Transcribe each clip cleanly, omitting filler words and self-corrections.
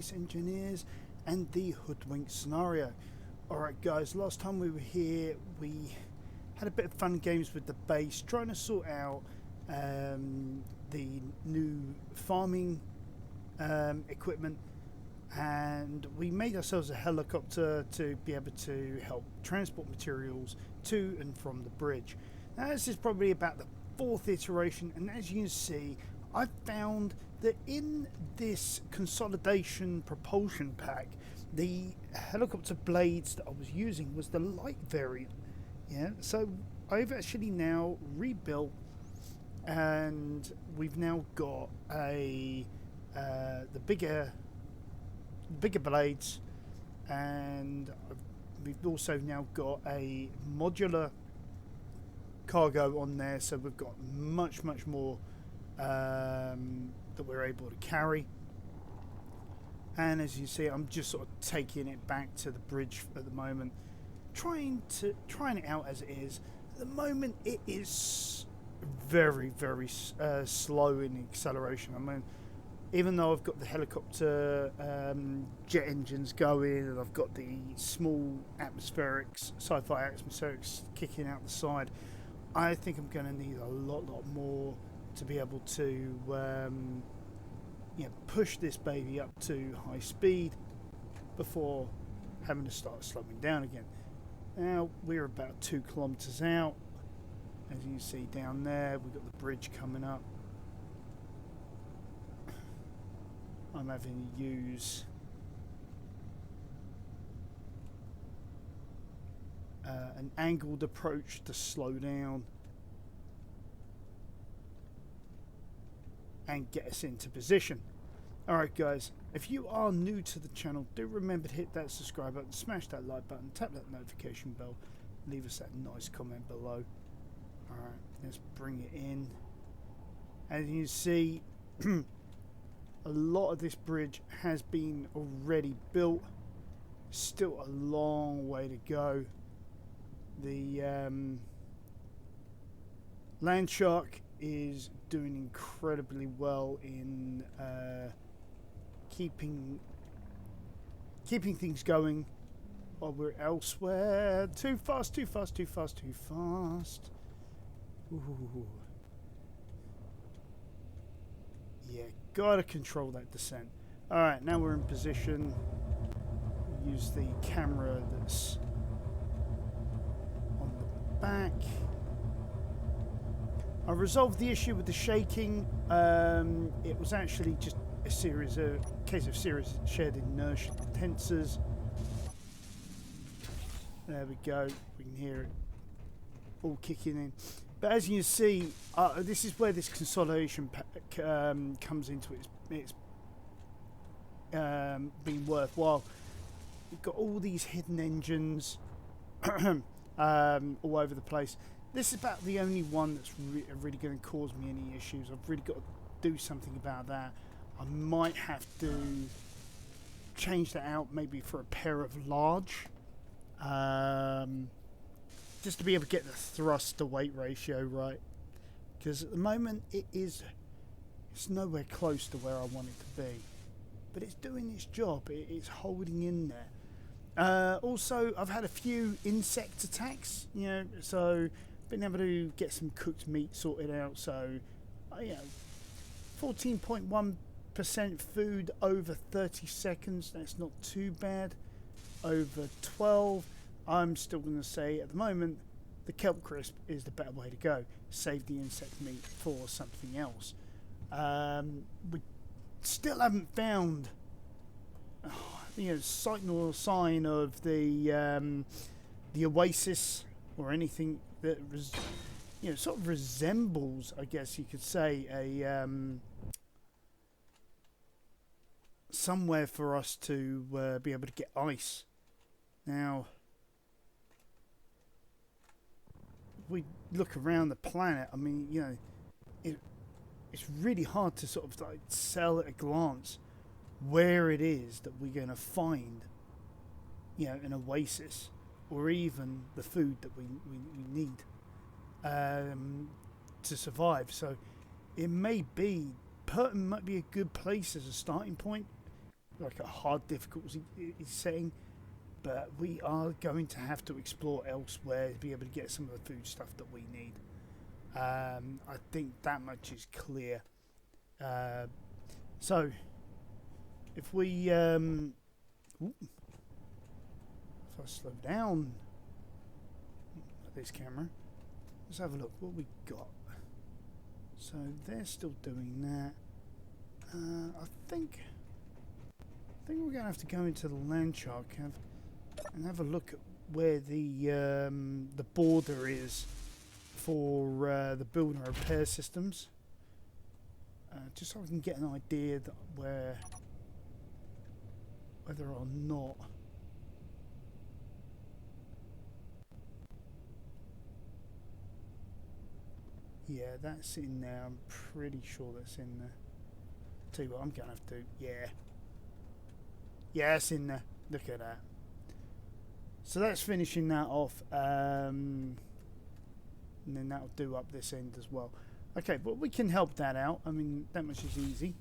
Space Engineers and the Hoodwinked scenario. Alright guys, last time we were here we had a bit of fun games with the base, trying to sort out the new farming equipment, and we made ourselves a helicopter to be able to help transport materials to and from the bridge. Now this is probably about the fourth iteration, and as you can see, I found that in this consolidation propulsion pack, the helicopter blades that I was using was the light variant. Yeah, so I've actually now rebuilt, and we've now got the bigger blades, and we've also now got a modular cargo on there, so we've got much more that we're able to carry. And as you see, I'm just sort of taking it back to the bridge at the moment, trying it out as it is. At the moment it is very slow in acceleration. I mean, even though I've got the helicopter jet engines going, and I've got the small sci-fi atmospherics kicking out the side, I think I'm going to need a lot more to be able to push this baby up to high speed before having to start slowing down again. Now we're about 2 kilometers out. As you can see down there, we've got the bridge coming up. I'm having to use an angled approach to slow down and get us into position. Alright guys, if you are new to the channel, do remember to hit that subscribe button, smash that like button, tap that notification bell, leave us that nice comment below. Alright, let's bring it in. As you can see, a lot of this bridge has been already built. Still a long way to go. The Landshark is doing incredibly well in keeping things going while we're elsewhere. Too fast. Ooh. Yeah, gotta control that descent. Alright, now we're in position. Use the camera that's on the back. I resolved the issue with the shaking. It was actually just a case of series shared inertia tensors. There we go. We can hear it all kicking in. But as you can see, this is where this consolidation pack comes into its being worthwhile. We've got all these hidden engines all over the place. This is about the only one that's really going to cause me any issues. I've really got to do something about that. I might have to change that out, maybe for a pair of large, just to be able to get the thrust to weight ratio right. Because at the moment it's nowhere close to where I want it to be, but it's doing its job. It's holding in there. Also, I've had a few insect attacks, so been able to get some cooked meat sorted out. So 14.1% food over 30 seconds, that's not too bad. Over 12, I'm still going to say at the moment the kelp crisp is the better way to go. Save the insect meat for something else. We still haven't found sight nor sign of the oasis or anything that sort of resembles, I guess you could say, a somewhere for us to be able to get ice. Now, we look around the planet. I mean, it's really hard to sort of like tell at a glance where it is that we're going to find, an oasis, or even the food that we need to survive. So it may be Pertam might be a good place as a starting point. like a hard difficulty setting, but we are going to have to explore elsewhere to be able to get some of the food stuff that we need. I think that much is clear. So if we if I slow down this camera, let's have a look what we got. So they're still doing that. I think we're going to have to go into the land chart and have a look at where the border is for the build and repair systems, just so I can get an idea that whether or not yeah, that's in there. I'm pretty sure that's in there. Tell you what, I'm gonna have to. Yeah, it's in there. Look at that. So that's finishing that off, and then that'll do up this end as well. Okay, but we can help that out. I mean, that much is easy.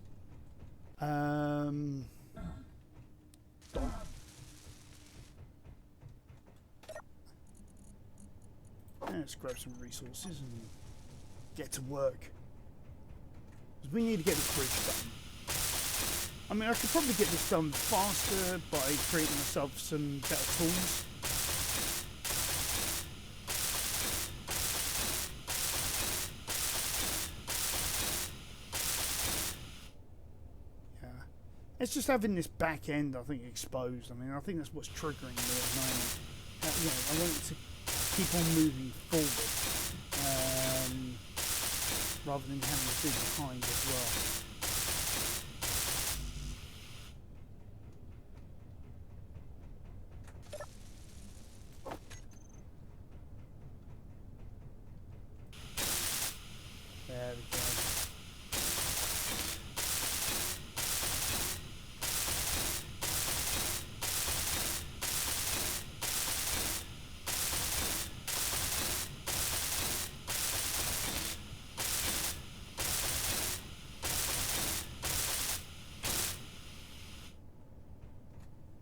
Let's grab some resources and get to work. Because we need to get this bridge done. I mean, I could probably get this done faster by creating myself some better tools. Yeah. It's just having this back end, I think, exposed. I mean, I think that's what's triggering me at the moment. You know, I want it to keep on moving forward, rather than having to do behind as well. There we go.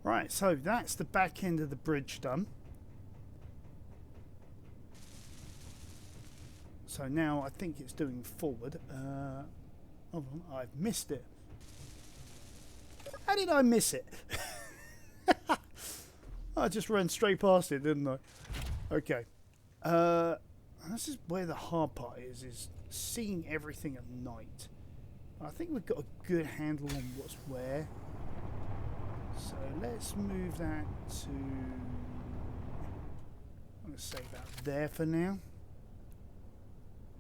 Right, so that's the back end of the bridge done. So now I think it's doing forward. Hold on, I've missed it. How did I miss it? I just ran straight past it, didn't I? Okay. This is where the hard part is seeing everything at night. I think we've got a good handle on what's where. So let's move that to... I'm going to say that there for now.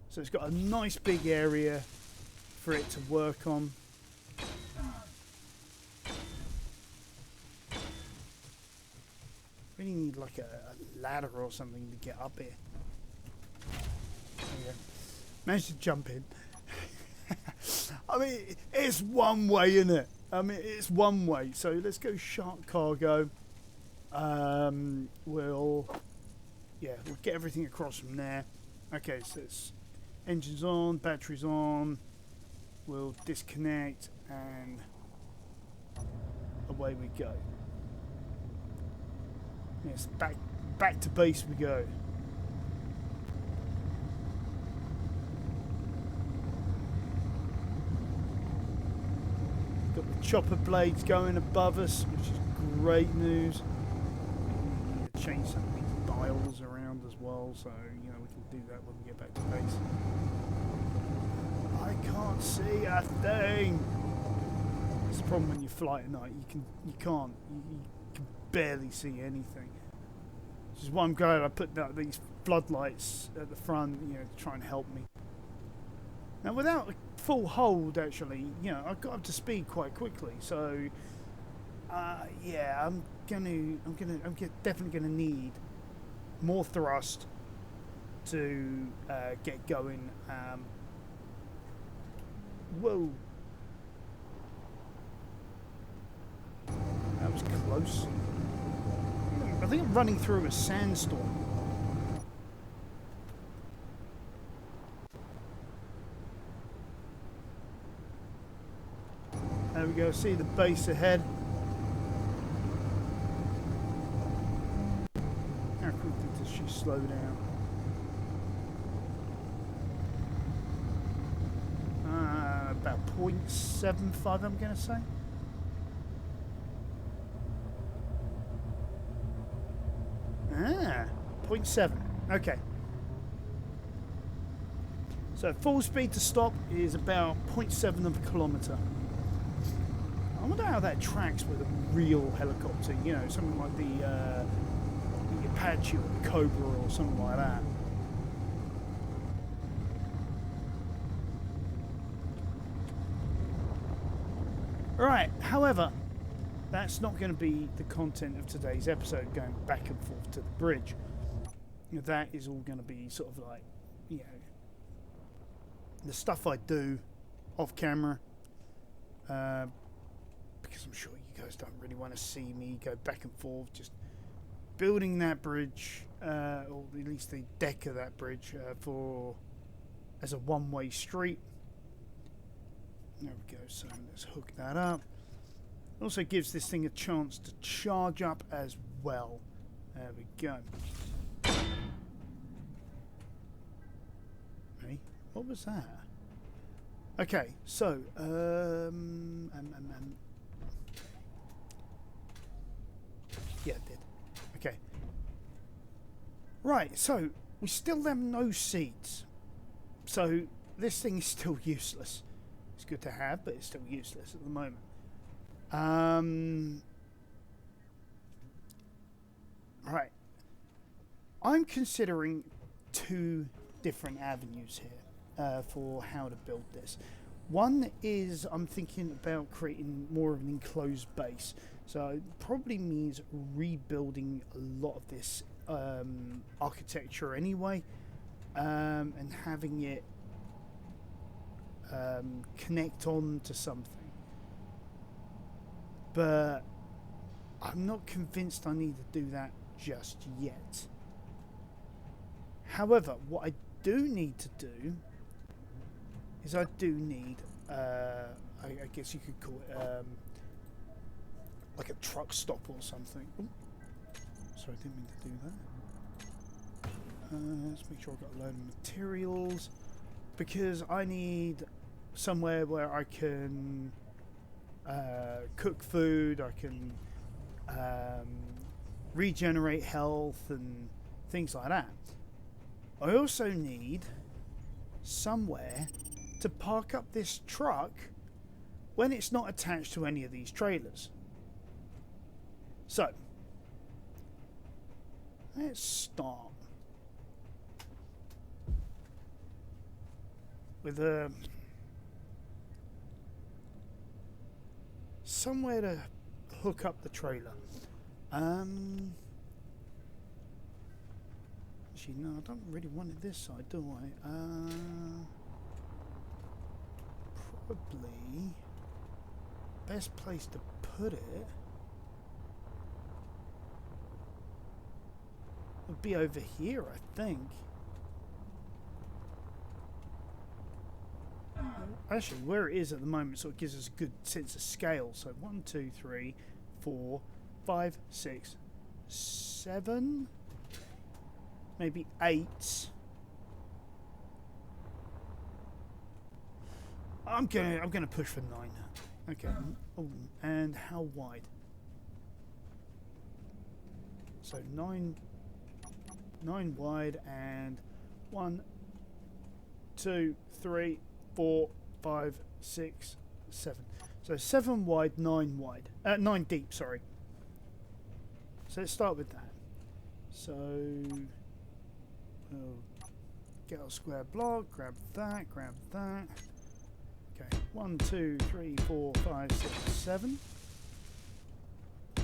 So it's got a nice big area for it to work on. Really need like a ladder or something to get up here. There we go. Managed to jump in. I mean, it's one way, isn't it? I mean, it's one way. So let's go shark cargo. We'll get everything across from there. Okay, so it's engines on, batteries on. We'll disconnect and away we go. Yes, back to base we go. Got the chopper blades going above us, which is great news. We need to change some of these dials around as well, so you know we can do that when we get back to base. I can't see a thing. It's the problem when you fly at night. You can barely see anything. Which is why I'm glad I put these floodlights at the front, you know, to try and help me. Now, without a full hold, actually, you know, I got up to speed quite quickly. So, yeah, I'm definitely gonna need more thrust to get going. Whoa. That was close. I think I'm running through a sandstorm. There we go, see the base ahead. does she slow down? About 0.75, I'm going to say. Ah, 0.7. Okay. So full speed to stop is about 0.7 of a kilometre. I wonder how that tracks with a real helicopter, you know, something like the Apache or the Cobra or something like that. Right, however, that's not going to be the content of today's episode, going back and forth to the bridge. That is all going to be sort of like, you know, the stuff I do off camera, because I'm sure you guys don't really want to see me go back and forth just building that bridge, or at least the deck of that bridge, as a one-way street. There we go, so let's hook that up. Also gives this thing a chance to charge up as well. There we go. Hey, what was that? Okay, so yeah, it did. Okay. Right, so we still have no seats. So this thing is still useless. It's good to have, but it's still useless at the moment. Right. I'm considering two different avenues here for how to build this. One is I'm thinking about creating more of an enclosed base. So it probably means rebuilding a lot of this architecture anyway, and having it connect on to something. But I'm not convinced I need to do that just yet. However, what I do need to do is I do need, I guess you could call it like a truck stop or something. Ooh. Sorry, I didn't mean to do that. Let's make sure I've got a load of materials, because I need somewhere where I can cook food, I can regenerate health and things like that. I also need somewhere to park up this truck when it's not attached to any of these trailers. So, let's start with somewhere to hook up the trailer. Actually, no, I don't really want it this side, do I? Probably best place to put it would be over here, I think. Actually, where it is at the moment sort of gives us a good sense of scale. So 1, 2, 3, 4, 5, 6, 7, maybe 8. I'm gonna push for 9. Okay. Oh, and how wide? So 9 wide, and 1, 2, 3, 4, 5, 6, 7. So 7 wide, 9 wide. 9 deep, sorry. So let's start with that. So we'll get our square block, grab that, grab that. Okay, 1, 2, 3, 4, 5, 6, 7.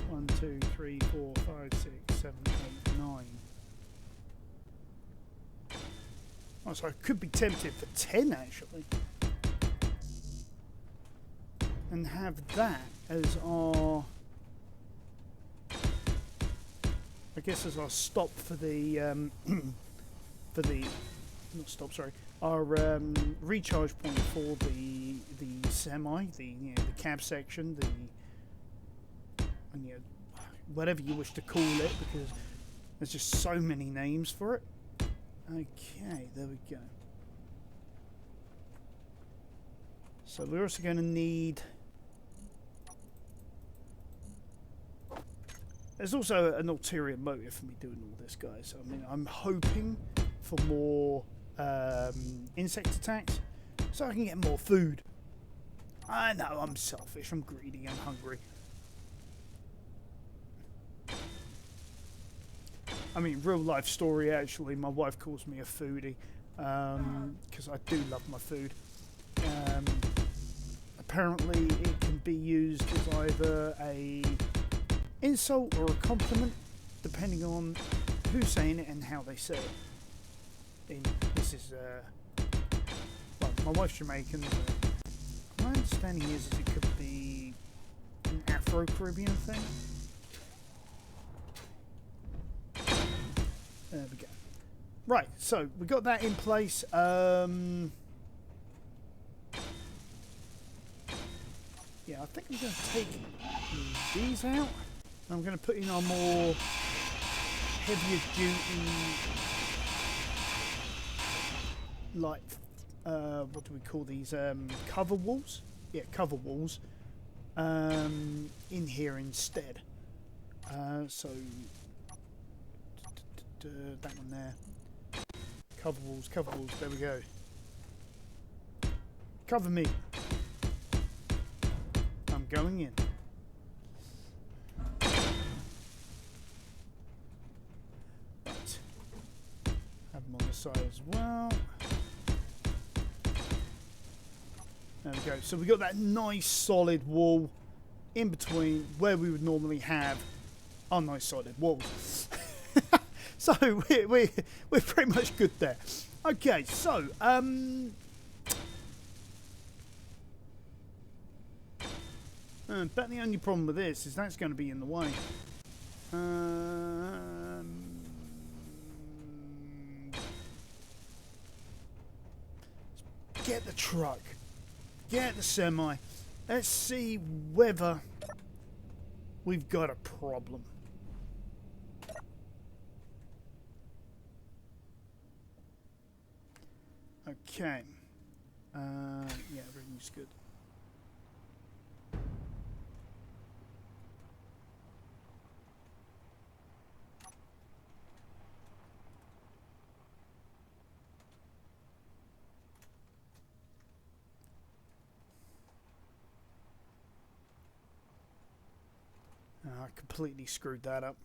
1, 2, 3, 4, 5, 6, 7, 8, 9. Oh, so I could be tempted for 10 actually. And have that as our, I guess, as our stop for the for the not stop, sorry, our recharge point for the semi, the the cab section, the whatever you wish to call it, because There's just so many names for it. Okay, there we go. So we're also going to need... There's also an ulterior motive for me doing all this, guys. I mean, I'm hoping for more insect attacks so I can get more food. I know, I'm selfish, I'm greedy, I'm hungry. I mean, real life story actually, my wife calls me a foodie because I do love my food. Apparently it can be used as either a insult or a compliment depending on who's saying it and how they say it. This is, well, my wife's Jamaican. My understanding is it could be an Afro-Caribbean thing. There we go. Right, so we got that in place. Yeah, I think I'm going to take these out. I'm going to put in our more heavier duty, like, what do we call these? Cover walls? Yeah, cover walls. In here instead. So that one there. Cover walls, there we go. Cover me. I'm going in. Right. Have them on the side as well. There we go. So we got that nice solid wall in between where we would normally have our nice solid walls. So we're pretty much good there. Okay, so but the only problem with this is that's going to be in the way. Get the truck. Get the semi. Let's see whether we've got a problem. Okay. Yeah, everything's good. I completely screwed that up.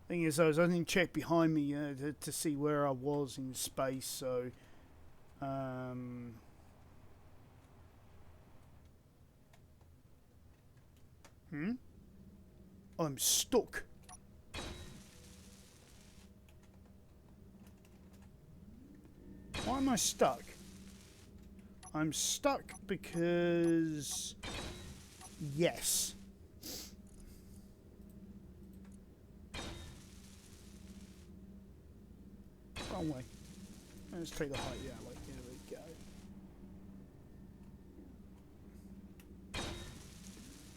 Thing is, I didn't check behind me to see where I was in space, so I'm stuck. Why am I stuck? I'm stuck because yes. Wrong way. Let's take the height that way. There we go.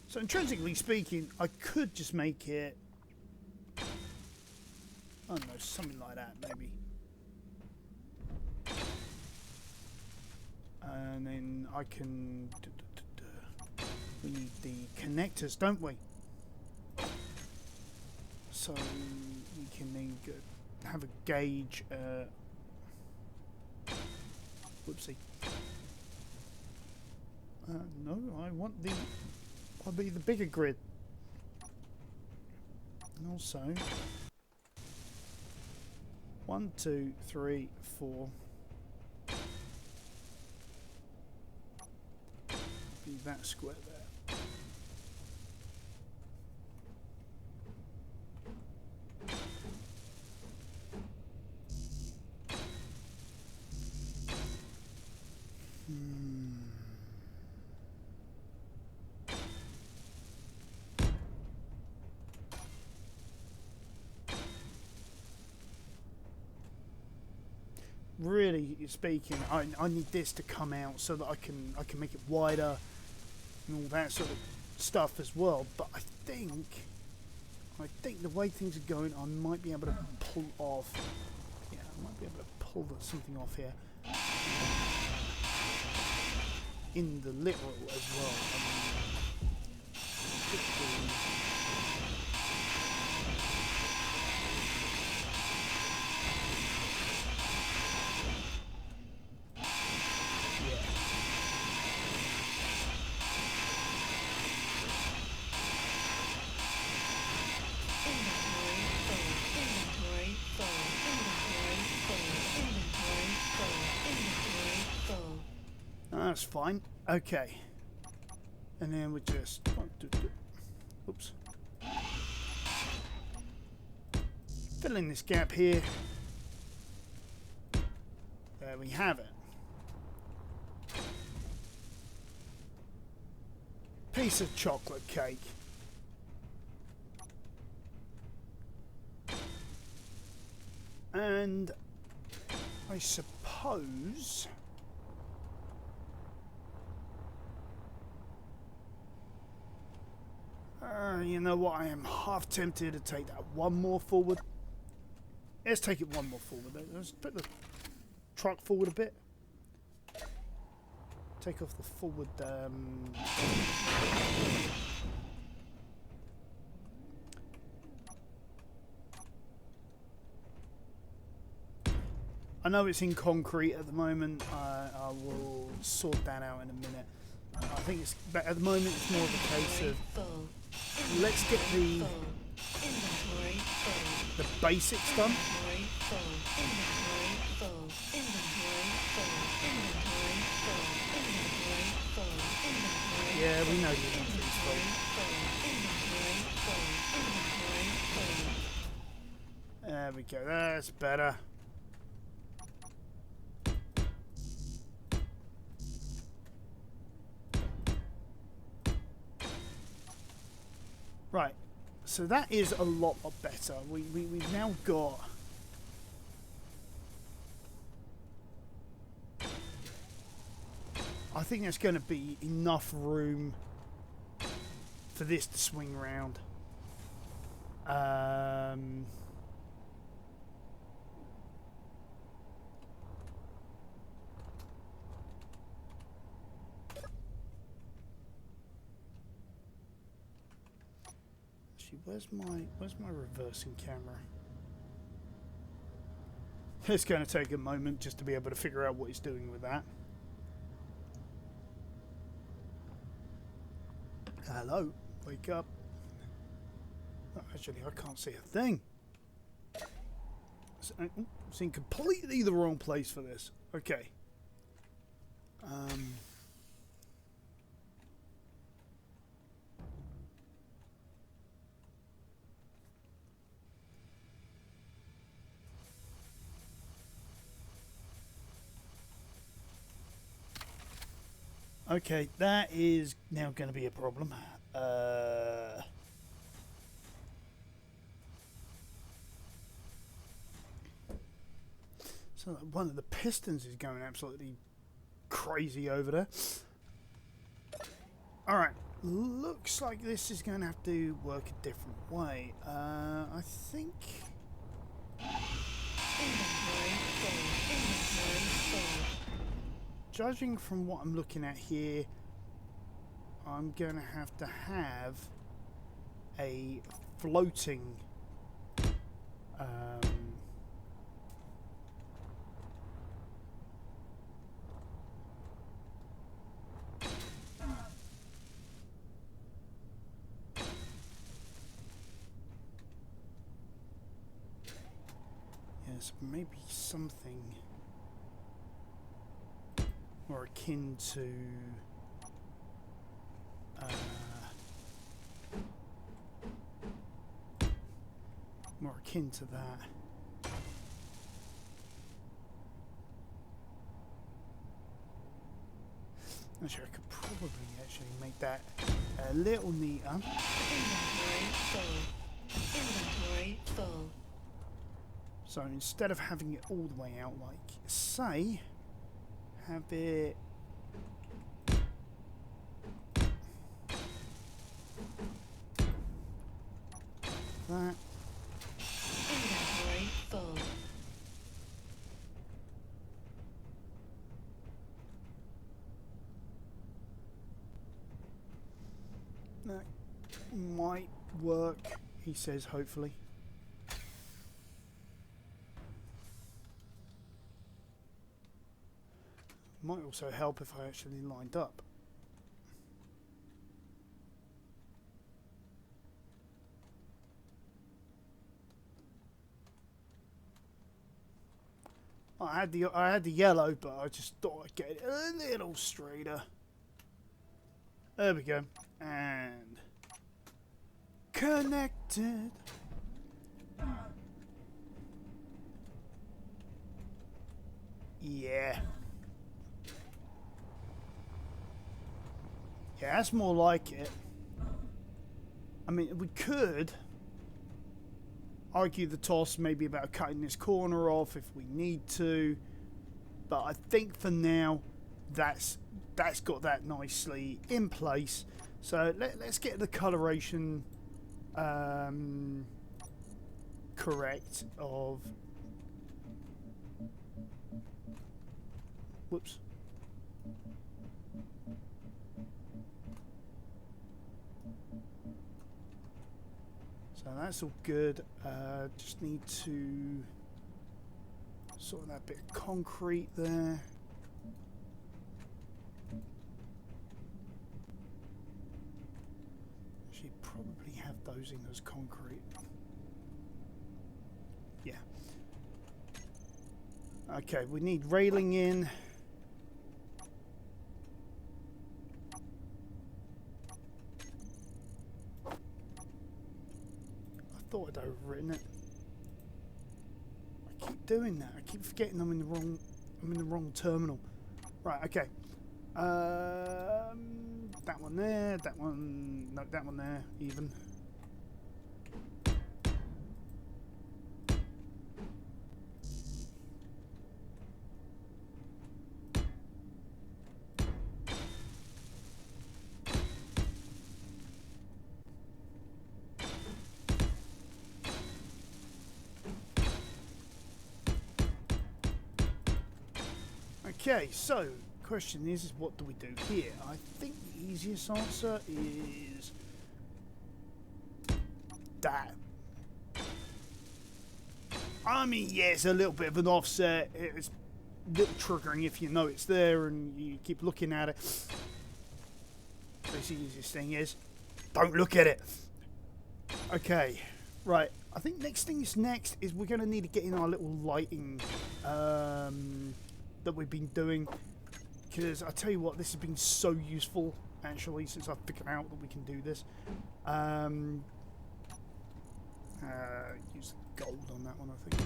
So intrinsically speaking, I could just make it, I don't know, something like that maybe. And then I can, we need the connectors, don't we? So we can then go, have a gauge, whoopsie. No, I want the, I'll be the bigger grid. And also, 1, 2, 3, 4. Be that square there. Really speaking, I need this to come out so that I can make it wider and all that sort of stuff as well, but I think the way things are going, I might be able to pull off. Yeah, I might be able to pull something off here. In the literal as well. That's fine. Okay. And then we just... Oops. Fill in this gap here. There we have it. Piece of chocolate cake. And I suppose... you know what, I am half tempted to take that one more forward. Let's take it one more forward. Let's put the truck forward a bit. Take off the forward... I know it's in concrete at the moment. I will sort that out in a minute. I think it's... But at the moment it's more of a case of... Let's get the basics done. Yeah, we know the inventory's full. There we go, that's better. Right, so that is a lot better. We've now got... I think there's going to be enough room for this to swing round. Where's my reversing camera? It's going to take a moment just to be able to figure out what he's doing with that. Hello, wake up. Oh, actually, I can't see a thing. I'm in completely the wrong place for this. Okay. Okay, that is now going to be a problem. So one of the pistons is going absolutely crazy over there. Alright, looks like this is going to have to work a different way. I think... Judging from what I'm looking at here, I'm going to have a floating yes, maybe something more akin to that. Actually, I could probably actually make that a little neater. Inventory full. Inventory full. So instead of having it all the way out, like say, have it that. Inventory full. That might work, he says, hopefully. Might also help if I actually lined up. I had the yellow, but I just thought I'd get it a little straighter. There we go. And connected. Yeah. Yeah, that's more like it. I mean, we could argue the toss maybe about cutting this corner off if we need to, but I think for now that's got that nicely in place. So let's get the coloration correct of, whoops. So that's all good. Just need to sort that bit of concrete there. Actually, probably have those in as concrete. Yeah. Okay, we need railing in. I thought I'd overwritten it. I keep doing that. I keep forgetting I'm in the wrong terminal. Right, okay. That one there, that one, no, that one there, even. Okay, so question is what do we do here? I think the easiest answer is that. I mean, yeah, it's a little bit of an offset. It's a little triggering if you know it's there and you keep looking at it. The easiest thing is don't look at it. Okay, right. I think next thing's next is we're going to need to get in our little lighting that we've been doing, because I tell you what, this has been so useful actually since I've figured out that we can do this. Use gold on that one, I think.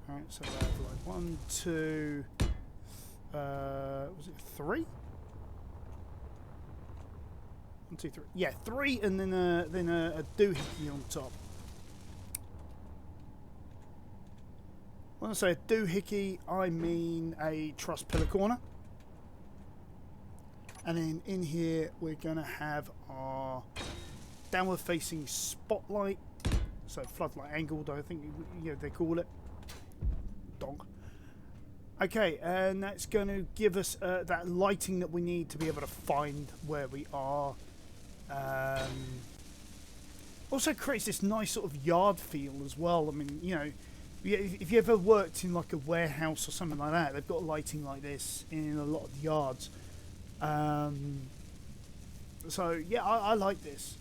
Alright, so I have like 1, 2, was it 3? 1, 2, 3. Yeah, 3, and then a doohickey on top. When I say a doohickey, I mean a truss pillar corner. And then in here, we're going to have our downward facing spotlight. So floodlight angled, I think they call it. Donk. Okay, and that's going to give us that lighting that we need to be able to find where we are. Also creates this nice sort of yard feel as well. I mean, if you ever worked in like a warehouse or something like that, they've got lighting like this in a lot of the yards. So yeah, I like this.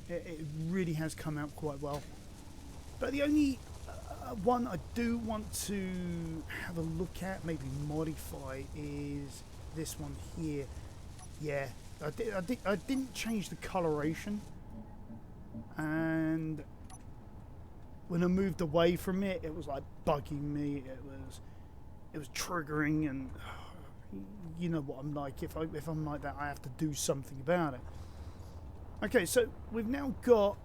It really has come out quite well. But the only one I do want to have a look at, maybe modify, is this one here. Yeah, I didn't change the coloration, and when I moved away from it, it was like bugging me. It was triggering, and you know what I'm like. If I'm like that, I have to do something about it. Okay, so we've now got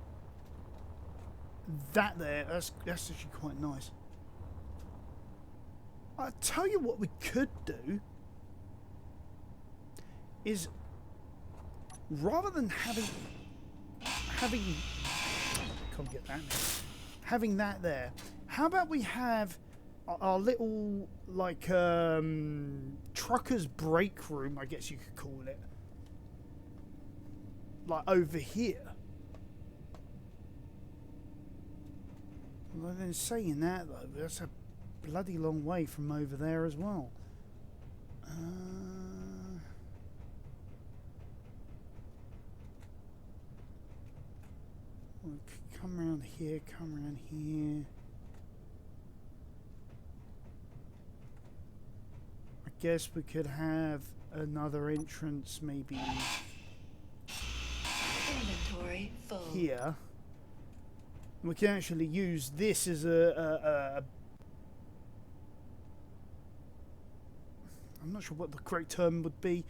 that there. That's actually quite nice. I'll tell you what we could do is, rather than having God, Can't get that now. Having that there. How about we have our little, like, trucker's break room, I guess you could call it. Like, over here. Well, then saying that, though, that's a bloody long way from over there as well. We'll come around here, come around here. I guess we could have another entrance maybe Inventory full. here. We can actually use this as a I'm not sure what the correct term would be.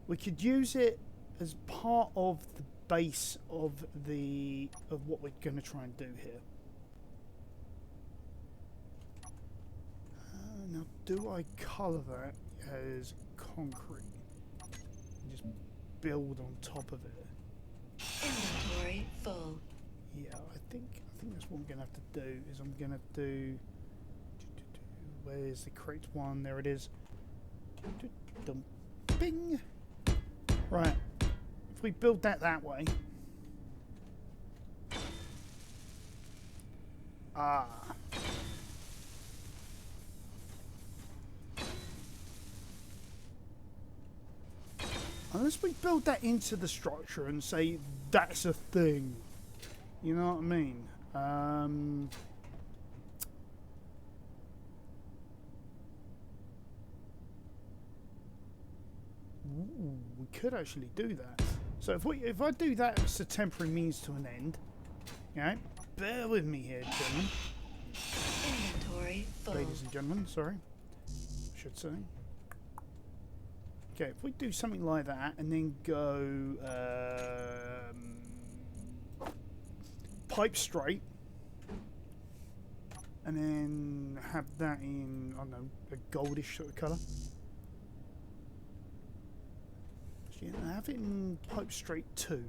We could use it as part of the base of what we're going to try and do here. Now, do I colour that as concrete and just build on top of it? Inventory full. Yeah, I think that's what I'm going to have to do. Is I'm going to do. Where's the correct one? There it is. Bing. Right. If we build that way. Ah. Unless we build that into the structure and say that's a thing. You know what I mean? Ooh, we could actually do that. So if I do that as a temporary means to an end, okay? Bear with me here, gentlemen. Inventory full. Ladies and gentlemen, sorry. I should say. Okay, if we do something like that and then go pipe straight and then have that in, I don't know, a goldish sort of colour. Actually, have it in pipe straight too.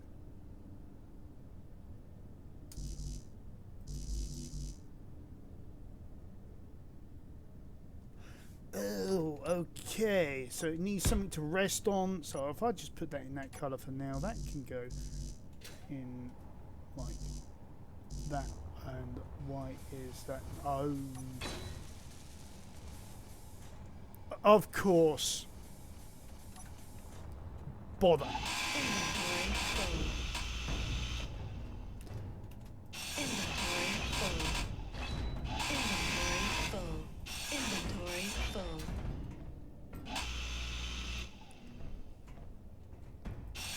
Oh, okay. So it needs something to rest on. So if I just put that in that colour for now, that can go in like that. And why is that? Oh, of course. Bother. Inventory full. Inventory full. Inventory full. Inventory full.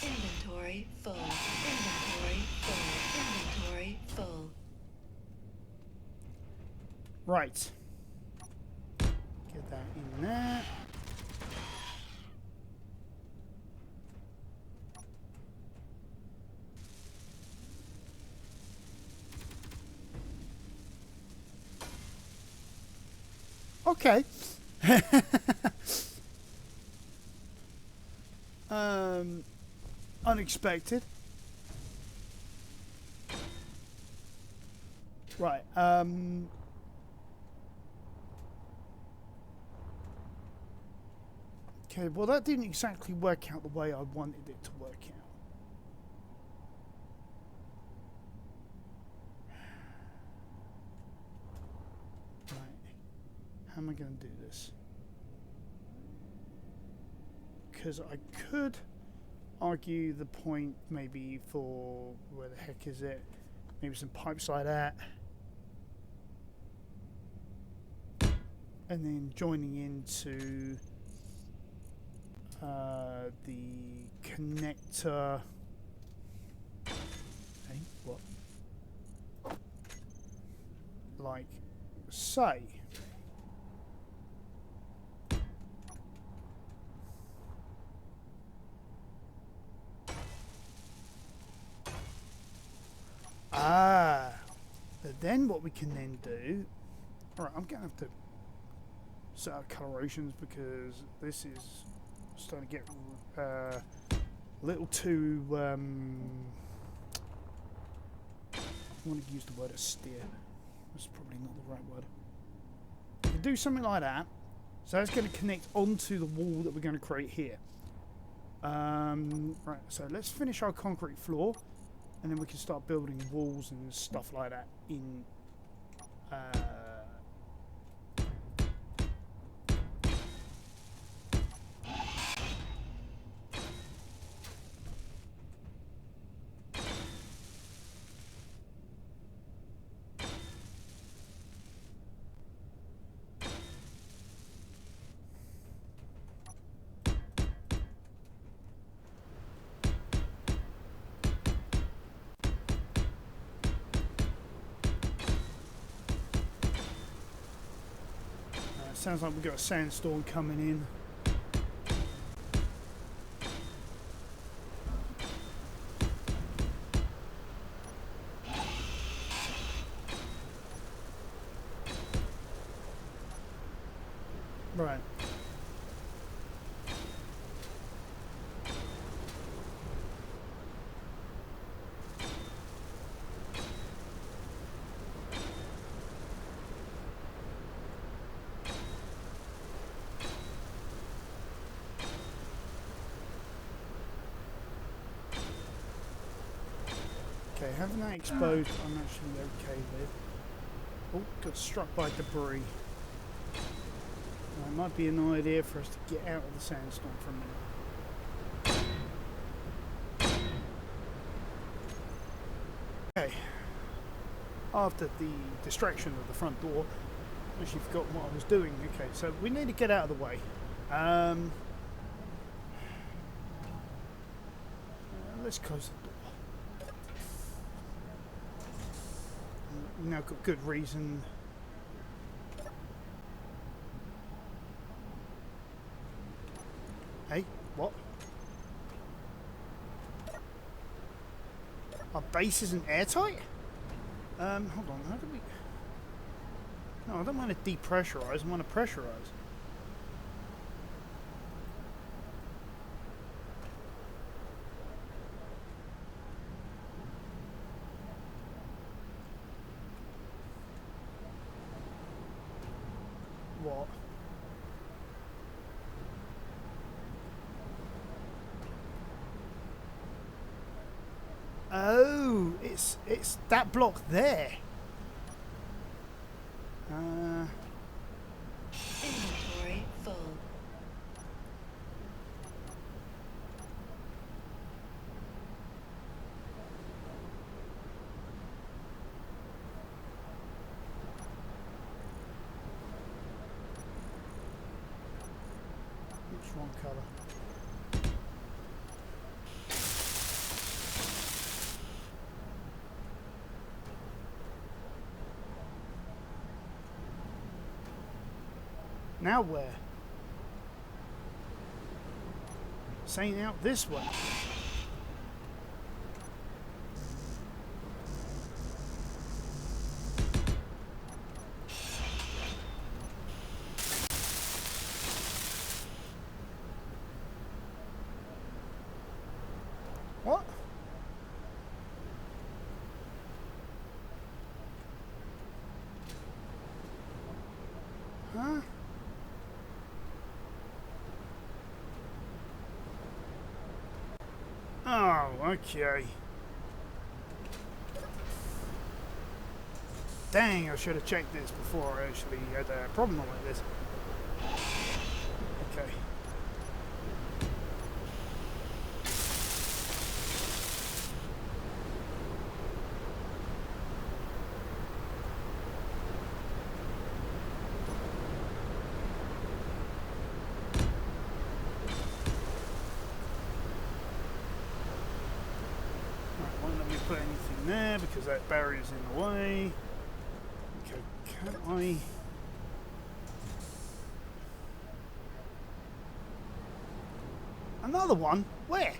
Inventory full. Inventory full. Inventory full. Right. Get that in there. Okay. Unexpected. Right. Okay, well that didn't exactly work out the way I wanted it to work out. How am I going to do this? Because I could argue the point maybe for where the heck is it? Maybe some pipes like that. And then joining into the connector. Hey, what? Like, say. But then what we can then do... Alright, I'm going to have to set out colorations because this is starting to get a little too. I want to use the word austere. That's probably not the right word. You can do something like that. So that's going to connect onto the wall that we're going to create here. Right, so let's finish our concrete floor, and then we can start building walls and stuff like that in. Sounds like we've got a sandstorm coming in. Right. Okay, having that exposed, I'm actually okay with. Oh, got struck by debris. It might be an idea for us to get out of the sandstorm for a minute. Okay. After the distraction of the front door, I actually forgot what I was doing. Okay, so we need to get out of the way. Let's close the door. We've now got good reason. Hey, what? Our base isn't airtight? Hold on, how do we... No, I don't want to depressurize, I want to pressurize. What? Oh, it's that block there. Inventory full. Which one colour? Now where? Saying out this way. What? Huh? Oh, okay. Dang, I should have checked this before I actually had a problem like this. Okay. Won't let me put anything there because that barrier's in the way. Okay, can I... Another one? Where?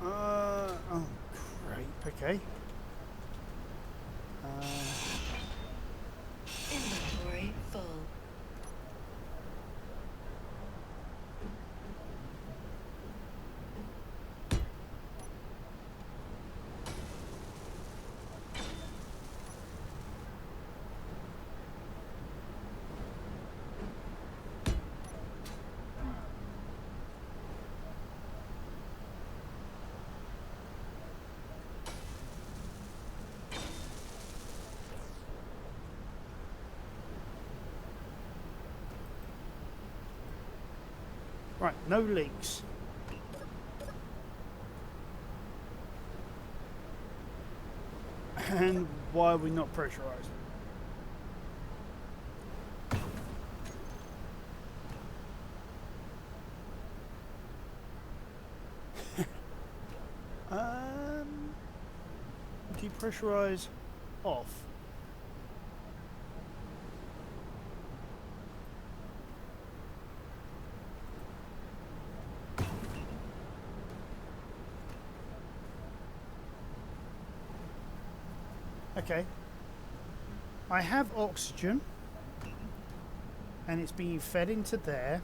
Oh, great, okay. Inventory Right, no leaks. And why are we not pressurized? Depressurize off. Okay. I have oxygen and it's being fed into there.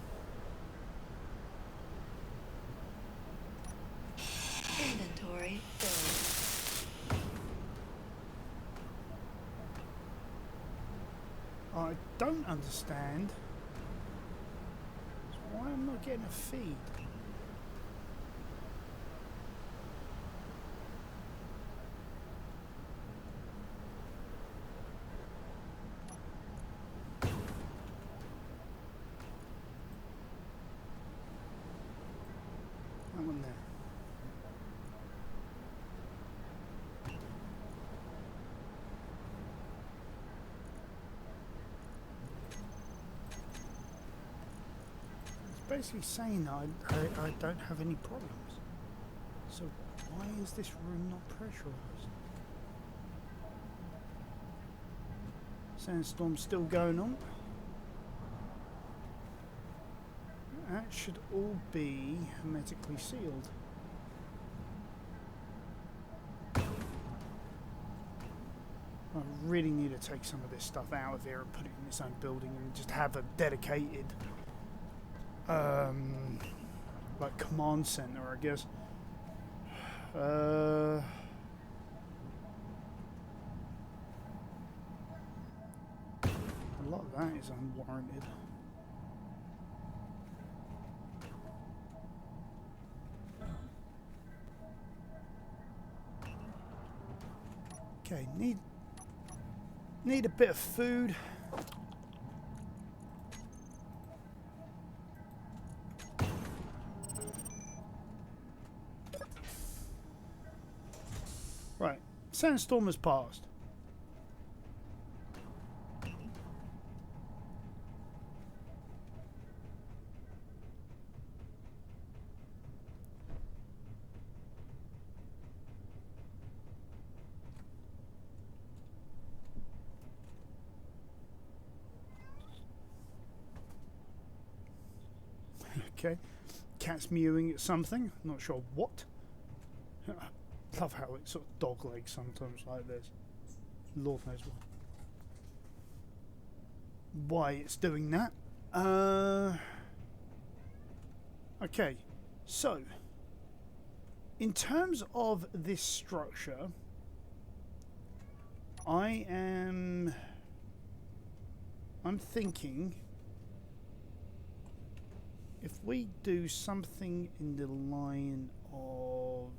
Inventory filled. I don't understand why I'm not getting a feed. That one there. Basically saying that I don't have any problems. So why is this room not pressurized? Sandstorm still going on. That should all be hermetically sealed. I really need to take some of this stuff out of here and put it in its own building and just have a dedicated like command center, I guess. A lot of that is unwarranted. Okay, need a bit of food. Right, sandstorm has passed. Okay, cat's mewing at something, not sure what. Love how it's sort of dog legs sometimes like this. Lord knows why it's doing that. Okay, so in terms of this structure, I'm thinking if we do something in the line of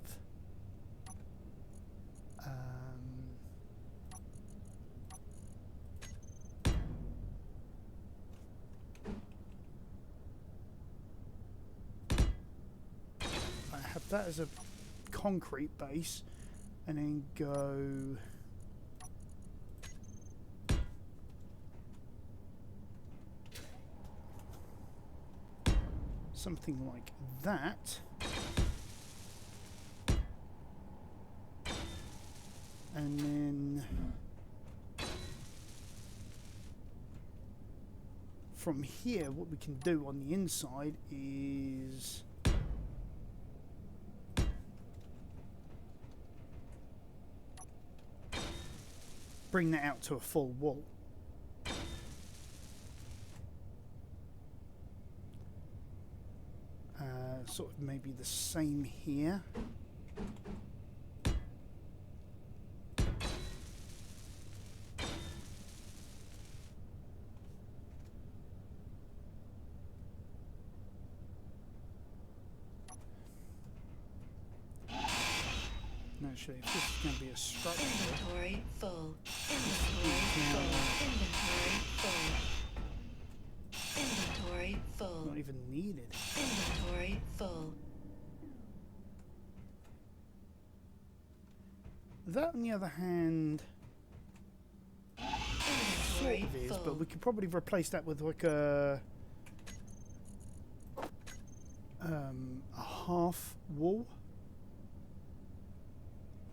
I have that as a concrete base and then go something like that, and then from here what we can do on the inside is bring that out to a full wall. Sort of maybe the same here. Actually, if this is going to be a structure. Inventory full. Inventory full. Inventory full. Inventory full. Not even needed. Inventory Inventory full. That, on the other hand, sort Inventory of is, full. but we could probably replace that with like a half wall,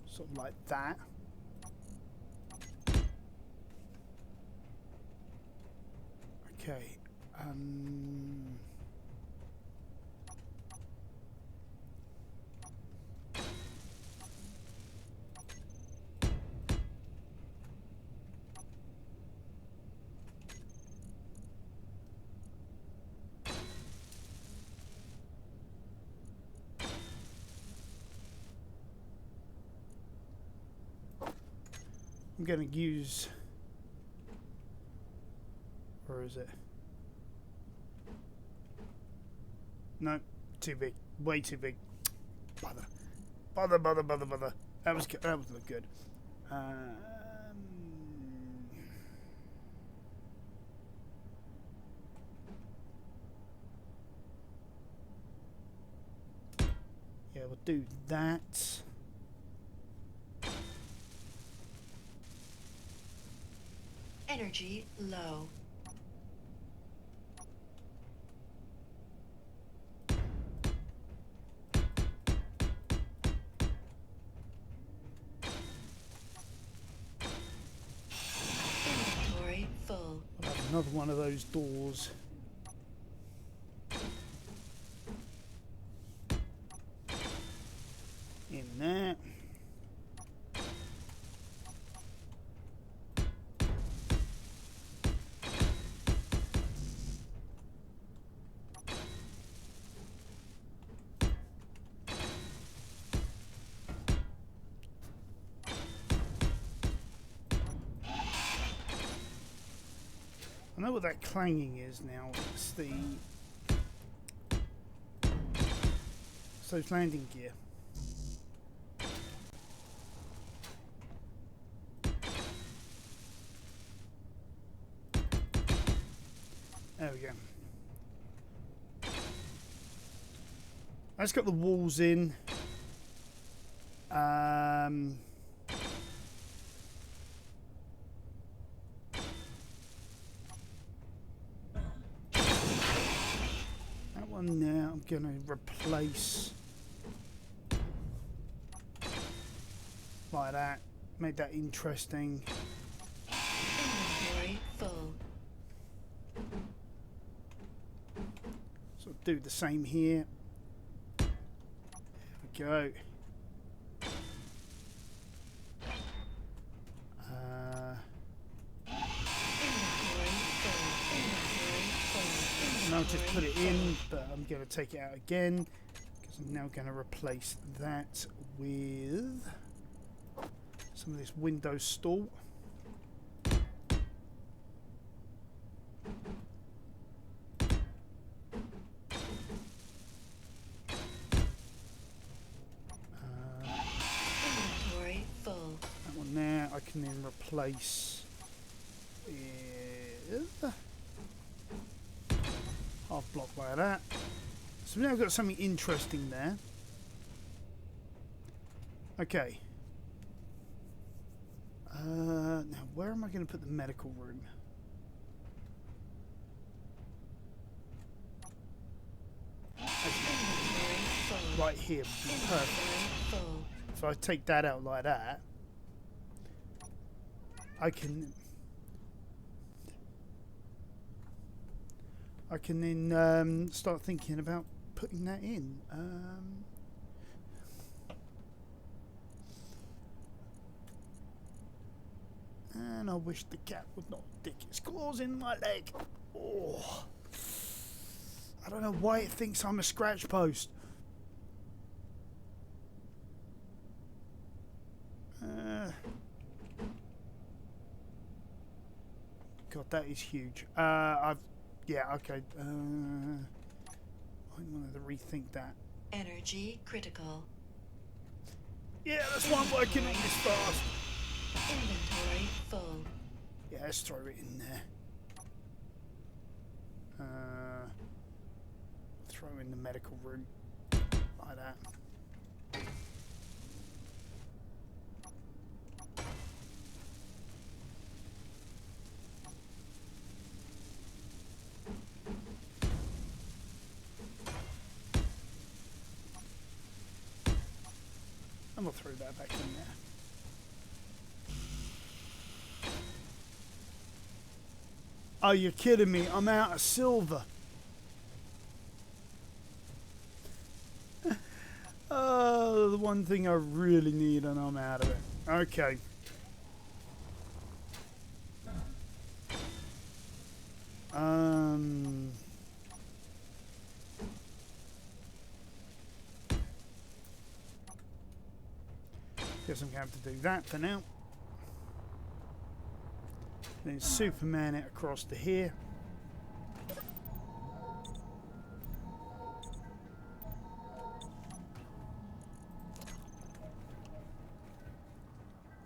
sort of like that. Okay. I'm going to use, or is it? No, too big, way too big. Bother. That was good. That would look good. Yeah, we'll do that. Energy low. Inventory full. I'll have another one of those doors. In there. I know what that clanging is now. It's the those landing gear. There we go. That's got the walls in. That one now I'm going to replace like that. Make that interesting. Inventory full. So do the same here. There we go. Inventory full. Inventory full. And I'll just put it in, but I'm going to take it out again because I'm now going to replace that with some of this window stall. Inventory full. That one there I can then replace with half block like that. So now I've got something interesting there. Okay. Now where am I going to put the medical room? Inventory full. Right here would be perfect. Inventory full. If I take that out like that, I can then start thinking about putting that in. And I wish the cat would not dig its claws in my leg. Oh, I don't know why it thinks I'm a scratch post. God, that is huge. Yeah, okay. I wanted to rethink that. Energy critical. Yeah, that's why I'm working on this fast. Inventory full. Yeah, let's throw it in there. Throw in the medical room like that. And we'll throw that back in there. Oh, you're kidding me. I'm out of silver. Oh, the one thing I really need and I'm out of it. Okay. Guess I'm going to have to do that for now. Then Superman it across to here.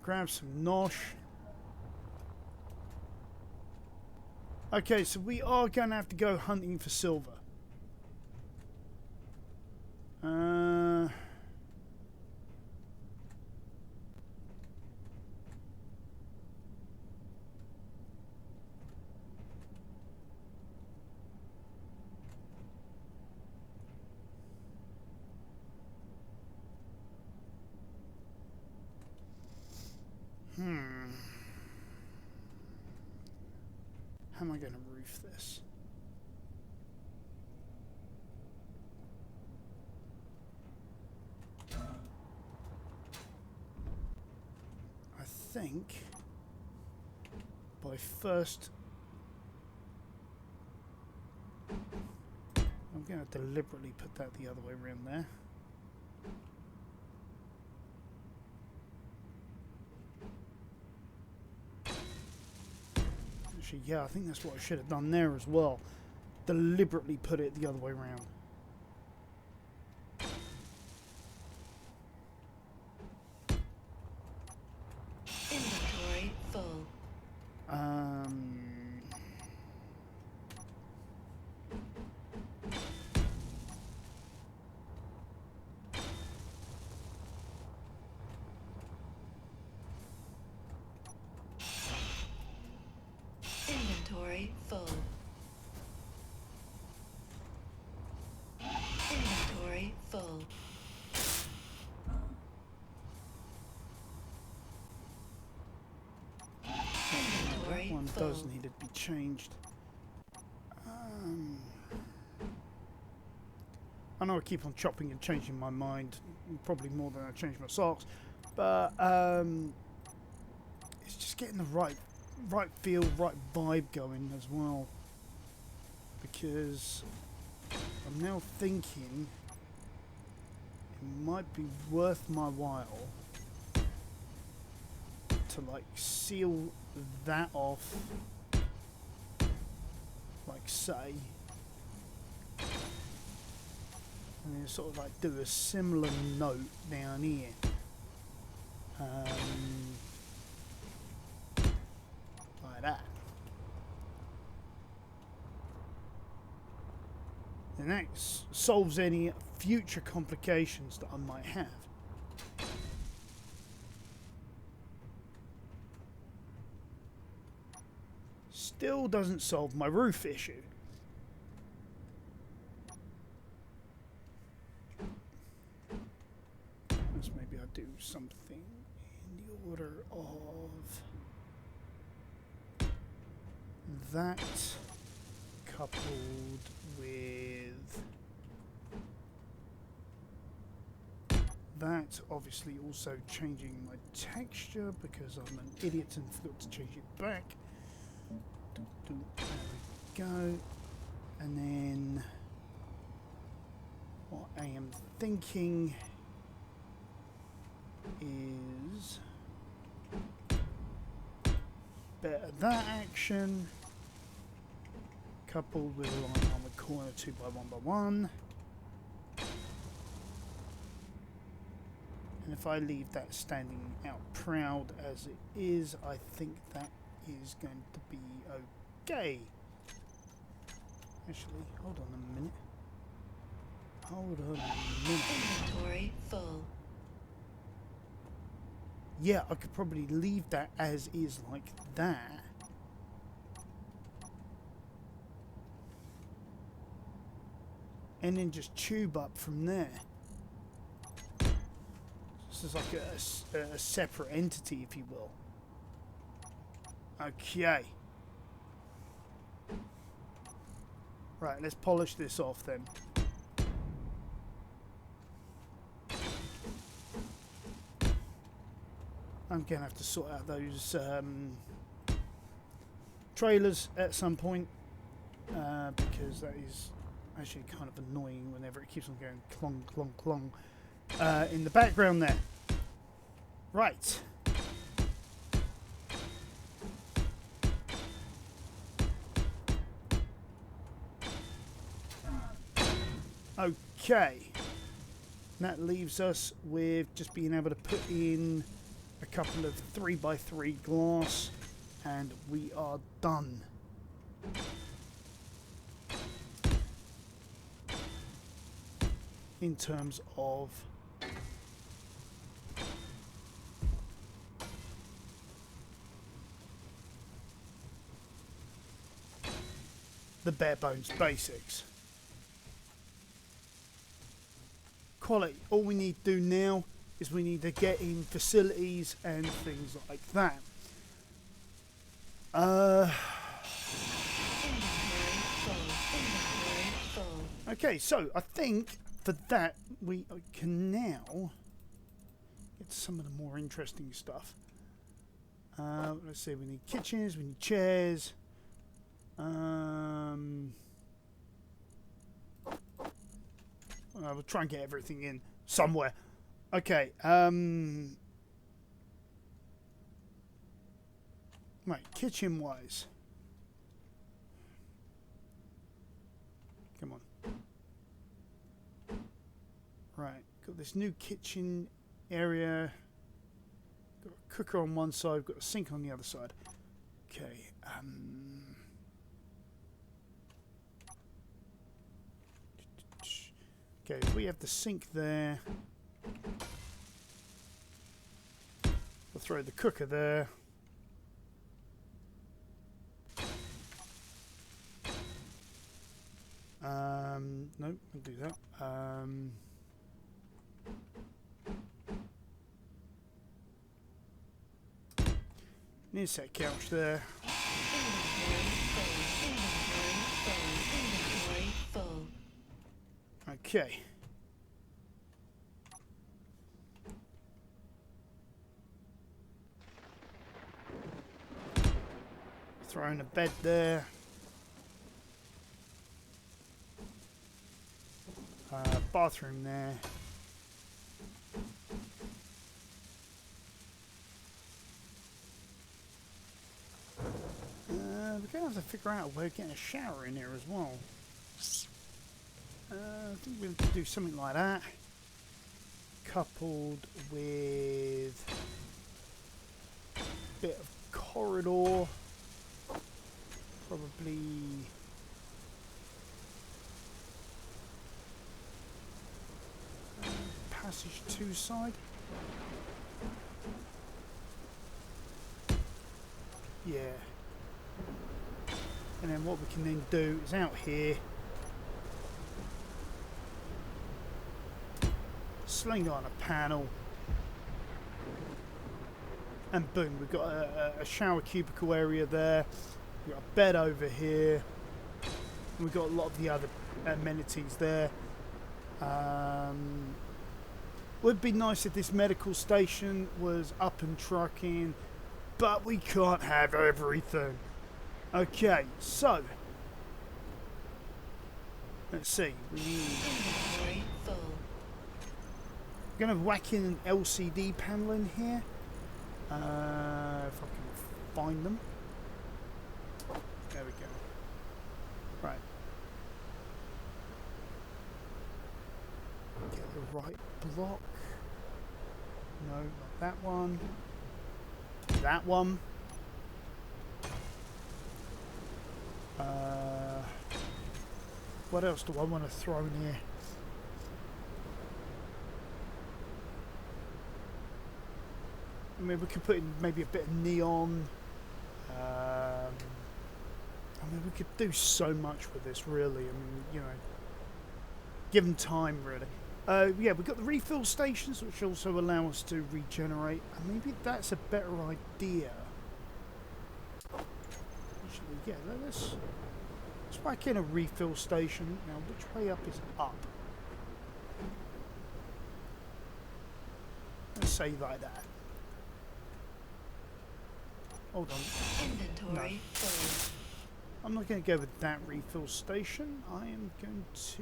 Grab some nosh. Okay, so we are going to have to go hunting for silver. How am I going to roof this? I think by first I'm going to deliberately put that the other way around there. Actually, yeah, I think that's what I should have done there as well. Deliberately put it the other way around. Inventory full. Inventory full. Inventory full. Inventory That one full. does need to be changed. I know I keep on chopping and changing my mind, probably more than I change my socks, but it's just getting the right feel, right vibe going as well. Because I'm now thinking it might be worth my while to like seal that off, like say, and then sort of like do a similar note down here. Like that. And that solves any future complications that I might have. Still doesn't solve my roof issue. Unless maybe I do something in the order of that coupled with that, obviously also changing my texture because I'm an idiot and forgot to change it back. There we go. And then what I am thinking is better that action coupled with a line on the corner 2x1x1. And if I leave that standing out proud as it is, I think that is going to be okay. Actually, hold on a minute. Hold on a minute. Inventory full. Yeah, I could probably leave that as is like that. And then just tube up from there. This is like a separate entity, if you will. Okay. Right, let's polish this off then. I'm going to have to sort out those trailers at some point because that is actually kind of annoying whenever it keeps on going clong, clong, clong in the background there. Right. Okay. That leaves us with just being able to put in a couple of 3x3 glass and we are done. In terms of the bare bones basics. Quality. All we need to do now is we need to get in facilities and things like that. Okay, so I think for that we can now get to some of the more interesting stuff. Let's see, we need kitchens, we need chairs. We'll try and get everything in somewhere. Okay. Right, kitchen wise. Come on. Right, got this new kitchen area. Got a cooker on one side, got a sink on the other side. Okay. Okay, we have the sink there. We'll throw the cooker there. No, we'll do that. Need a set couch there. Inventory full. Okay. Throwing a bed there. Bathroom there. We're going to have to figure out a way of getting a shower in there as well. I think we'll do something like that. Coupled with a bit of corridor. Probably passage 2 side. Yeah. And then what we can then do is out here sling on a panel and boom, we've got a shower cubicle area there. We've got a bed over here. And we've got a lot of the other amenities there. Would be nice if this medical station was up and trucking, but we can't have everything. Okay, so let's see. We need. Inventory full. I'm going to whack in an LCD panel in here. If I can find them. There we go. Right. Get the right block. No, not that one. That one. What else do I want to throw in here? mean, we could put in maybe a bit of neon. I mean, we could do so much with this, really. I mean, you know, given time, really. Yeah, we've got the refill stations, which also allow us to regenerate. And maybe that's a better idea. Actually, yeah, let's whack in a refill station. Now, which way up is up? Let's say like that. Hold on. Inventory full. I'm not going to go with that refill station. I am going to...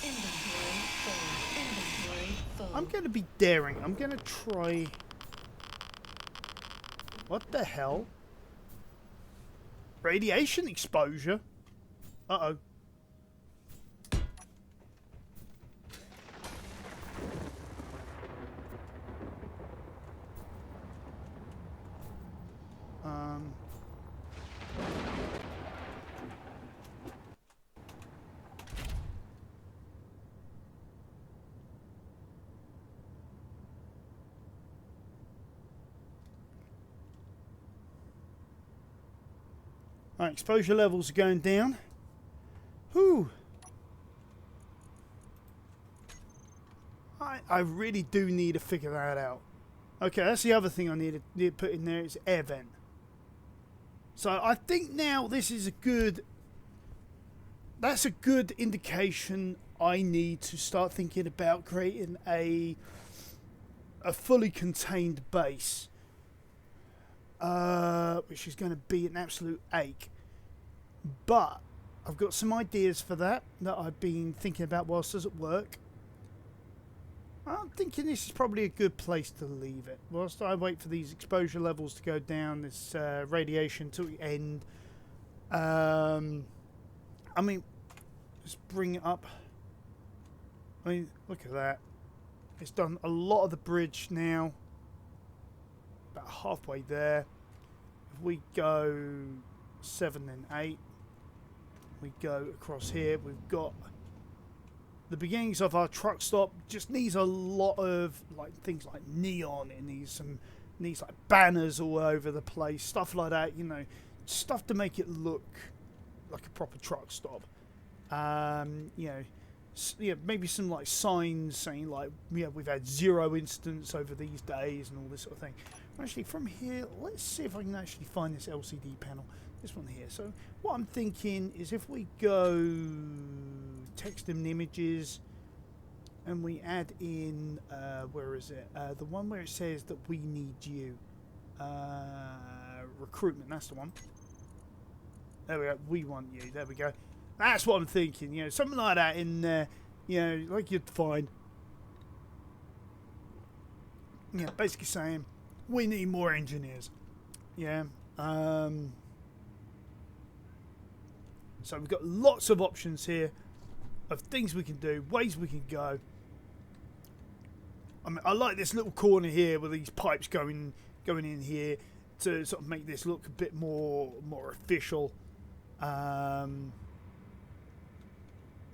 Inventory full. Inventory full. I'm going to be daring. I'm going to try... What the hell? Radiation exposure? Uh-oh. Alright, exposure levels are going down. Whew. I really do need to figure that out. Okay, that's the other thing I need to put in there is air vent. So I think now this is a good... That's a good indication I need to start thinking about creating a fully contained base. Which is going to be an absolute ache. But I've got some ideas for that I've been thinking about whilst I was at work. I'm thinking this is probably a good place to leave it. Whilst I wait for these exposure levels to go down, this radiation to end. I mean, just bring it up. I mean, look at that. It's done a lot of the bridge now. About halfway there. If we go 7 and 8, we go across here. We've got the beginnings of our truck stop. Just needs a lot of like things like neon. It needs like banners all over the place, stuff like that. You know, stuff to make it look like a proper truck stop. You know. Yeah, maybe some like signs saying like, yeah, we've had 0 incidents over these days and all this sort of thing. Actually, from here, let's see if I can actually find this LCD panel. This one here. So what I'm thinking is if we go text and images and we add in, where is it? The one where it says that we need you. Recruitment, that's the one. There we go. We want you. There we go. That's what I'm thinking. You know, something like that in there. You know, like you'd find. Yeah, basically saying we need more engineers. Yeah. So we've got lots of options here of things we can do, ways we can go. I mean, I like this little corner here with these pipes going in here to sort of make this look a bit more official.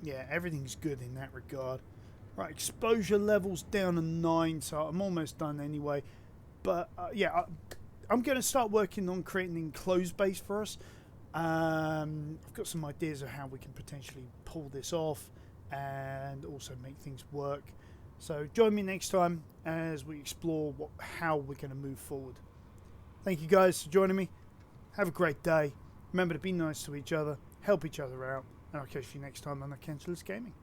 Yeah, everything's good in that regard. Right, exposure levels down to 9, so I'm almost done anyway. But yeah, I'm going to start working on creating an enclosed base for us. I've got some ideas of how we can potentially pull this off and also make things work. So join me next time as we explore how we're going to move forward. Thank you guys for joining me. Have a great day. Remember to be nice to each other, help each other out, and I'll catch you next time on the Cancelous Gaming.